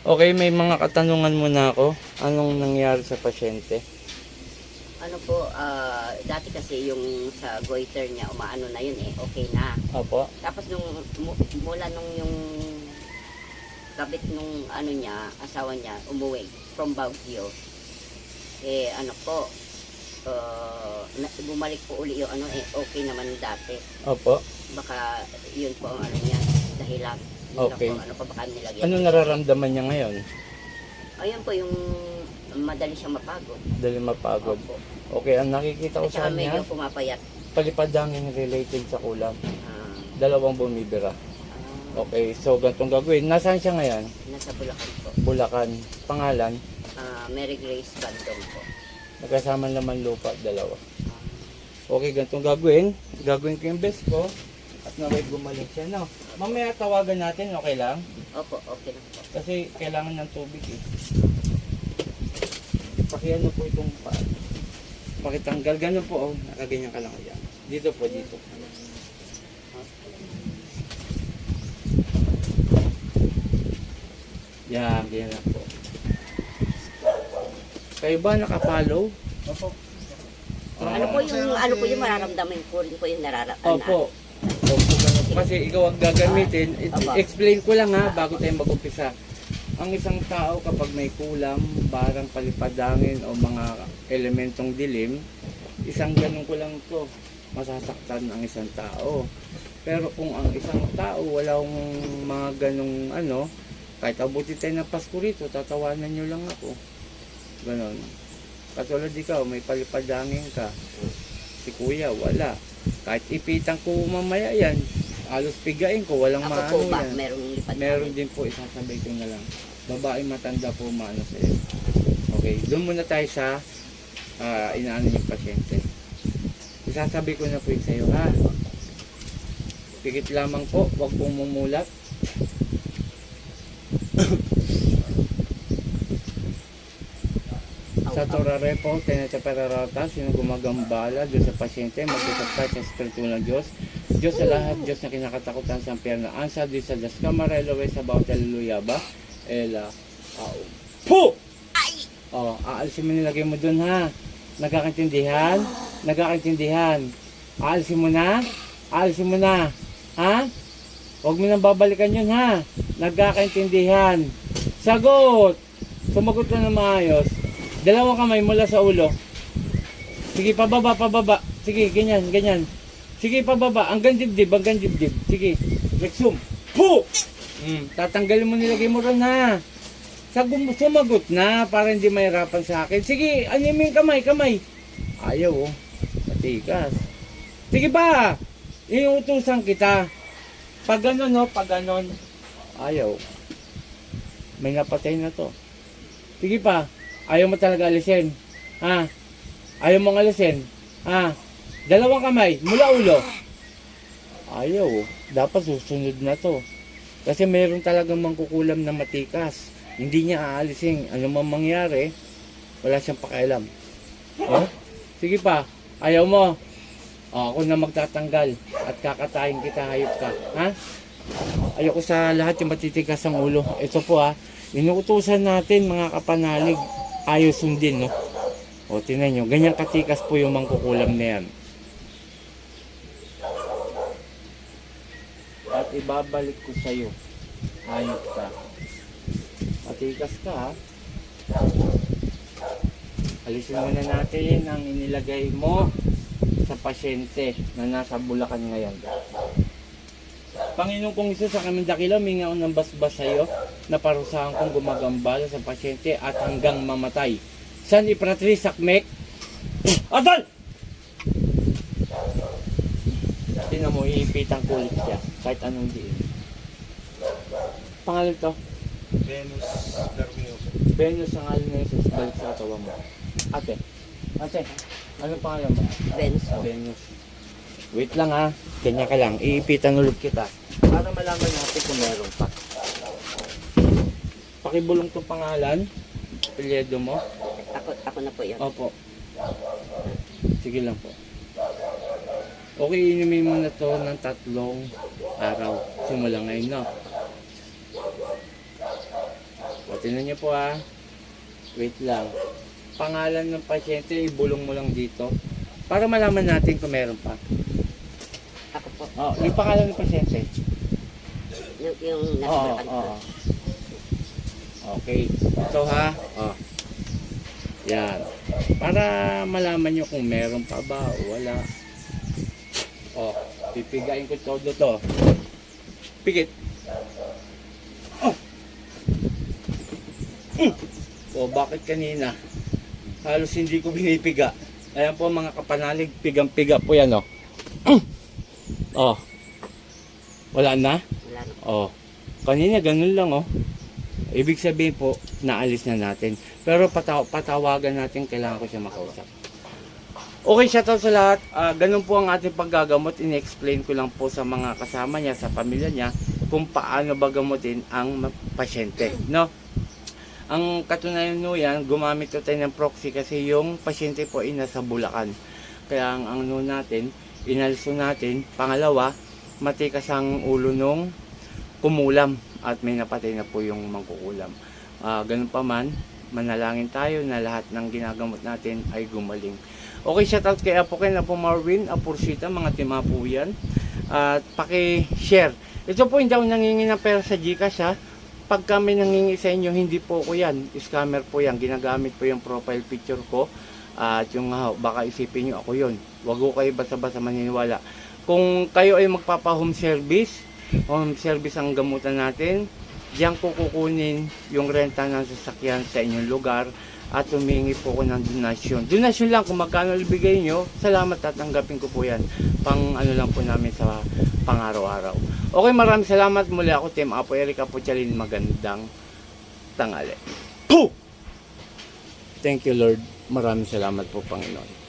Okay, may mga katanungan muna ako. Anong nangyari sa pasyente? Ano po, dati kasi yung sa goiter niya, umaano na yun okay na. Opo. Tapos mula nung yung kabit nung ano niya, asawa niya, umuwi from Baguio. Ano po, bumalik po uli yung ano okay naman dati. Opo. Baka yun po ang ano niya, dahilan. Yun Okay. lang po, ano pa baka nilagyan. Ano nararamdaman niya ngayon? Ayun po yung madali siyang mapagod. Dahil mapagod. Opo. Okay, ang nakikita ko At sa saka medyo kanya, pumapayat. palipadangin related sa kulam. Ah, Dalawang bumibira. ah, Okay, so ganitong gagawin. Nasaan siya ngayon? nasa Bulacan po. Bulacan. Pangalan? Mary Grace Bandong po. Nagkasama naman lupa, dalawa. Ah, Okay, ganitong gagawin. Gagawin ko yung best ko. At naway gumaling siya, no? Mamaya tawagan natin, okay lang? opo, okay lang po. Kasi kailangan ng tubig eh. Pakiano po itong pakitanggal. Ganun po, oh. Nakaganyan ka lang yan. Dito po, dito. Yan, ganyan lang po. Kayo ba nakapollow? Opo. Ano po yung mararamdaman ko rin po yung nararamdaman. Opo. Opo, ganun po. Kasi ikaw ang gagamitin. Opo. Explain ko lang ha, bago tayo mag-umpisa. Ang isang tao kapag may kulam, barang palipadangin o mga elementong dilim, isang ganun ko lang to, masasaktan ang isang tao. Pero kung ang isang tao walang mga ganung ano, kahit abuti tayo ng Pasko rito, tatawanan nyo lang ako. Ganon. Katulad ikaw, may palipadangin ka. Si kuya, wala. Kahit ipitan ko mamaya yan, halos pigain ko, walang Ako maano po ba, yan. merong lipad Meron din po, isasabay ko na lang. Babaeng matanda po maano sa iyo. Okay, doon muna tayo sa inaano yung pasyente. Isasabi ko na po yun sa iyo, ha? Pikit lamang po, huwag pong mumulat. Sa Torare po, tenete perarata, sino gumagambala Diyos sa pasyente, magkasakay sa Espiritu ng Diyos. Diyos sa lahat, Diyos na kinakatakutan sa impyerno. Ansa, Diyos sa Diyos, kamarelo, sa bawat haleluya ba? Ela, po! Oh, aalisin mo nilagay mo dun ha. Nagkakaintindihan? Nagkakaintindihan. Aalisin mo na? Aalisin mo na. Ha? Huwag mo nang babalikan yun ha. Nagkakaintindihan. Sagot! Sumagot na ng maayos. Dalawang kamay mula sa ulo. Sige, pababa, pababa. Sige, ganyan, ganyan. Sige, pababa. Hanggang dibdib, hanggang dibdib. Sige, reksum. Po! Tatanggalin mo, nilagay mo ron ha. Sumagot na para hindi mahirapan sa akin. Sige, animin kamay, kamay. Ayaw oh. Matigas. Sige pa. Inuutusan kita. Pag ganon no, pag ganon. Ayaw. May napatay na to. Sige pa. Ayaw mo talaga alisin. Ha? Ayaw mong alisin. Ha? Dalawang kamay, mula ulo. Ayaw oh. Dapat susunod na to. Kasi mayroon talagang mangkukulam na matikas. Hindi niya aalisin. Ano man mangyari, wala siyang pakialam. Oh? Sige pa. Ayaw mo. Ako na magtatanggal. At kakatayin kita, hayop ka. Ha? Ayoko sa lahat yung matitigas ang ulo. Ito po ha. Inuutusan natin mga kapanalig. Ayaw sundin, no? O, tinan nyo. Ganyan katikas po yung mangkukulam na yan. At ibabalik ko sa'yo. Hayop ka. Matigas ka ha. Alisin muna natin ang inilagay mo sa pasyente na nasa Bulacan ngayon. Panginoon kong Isus, sa kaming dakila, mingaon ng basbas sa iyo na parusahan kong gumagambala sa pasyente at hanggang mamatay. San ipratri sakmek? Adal! Tinan mo, iipitang kulit siya kahit anong diin. Pangalan to? Venus Garmioso. Venus ang alin na Jesus, balik sa katawan mo. Ate, anong pangalan mo? Benzo. Venus. Wait lang ha, kanya ka lang, iipitan ulit kita para malaman natin kung meron pa. Pakibulong itong pangalan, apelyido mo. Ako na po yun. Opo. Sige lang po. Okay, inumin mo na to ng 3 araw. Simula ngayon na. O, tingnan niyo po ha. Wait lang. Pangalan ng pasyente, ibulong mo lang dito. Para malaman natin kung meron pa. Ako po. O, yung pangalan ng pasyente. Yung nasa Oo, Bulacan po. oo. Okay. Ito ha. O. Yan. Para malaman nyo kung meron pa ba o wala. O, pipigain ko todo to. Pigit. O, bakit kanina? Halos hindi ko binipiga. Ayan po mga kapanalig, pigang-piga po yan, o. O. Wala na? Wala na. O. Kanina ganun lang, o. Ibig sabihin po, naalis na natin. Pero patawagan natin, kailangan ko siya makausap. Okay, shoutout sa lahat. Ganun po ang ating paggagamot. In-explain ko lang po sa mga kasama niya, sa pamilya niya, kung paano ba gamutin ang pasyente, no? Ang katunayan nyo yan, gumamit ko tayo ng proxy kasi yung pasyente po ay nasa Bulacan. Kaya ang ano natin, inaliso natin. Pangalawa, matikas ang ulo nung kumulam at may napatay na po yung mangkukulam. Ganun pa man, manalangin tayo na lahat ng ginagamot natin ay gumaling. Okay, shoutout kay Apo Ken, Apo Marvin, Apo Rosita, mga tima po yan. At paki-share. Ito po hindi ako nangingi ng pera sa Gcash ha. Pag kami nangingi sa inyo, hindi po ko yan. Scammer po yan. Ginagamit po yung profile picture ko. At yung baka isipin nyo ako yun. Huwag ko kayo basta-basta maniniwala. Kung kayo ay magpapa-home service ang gamutan natin, diyan ko kukunin yung renta ng sasakyan sa inyong lugar at humingi po ko ng donasyon. Donasyon lang kung magkano ibigay nyo, salamat at tanggapin ko po yan. Pang ano lang po namin sa pang-araw-araw. Okay, maraming salamat. Muli ako, Team Apo Eric Apochalin. Magandang tanghali. Puh! Thank you, Lord. Maraming salamat po, Panginoon.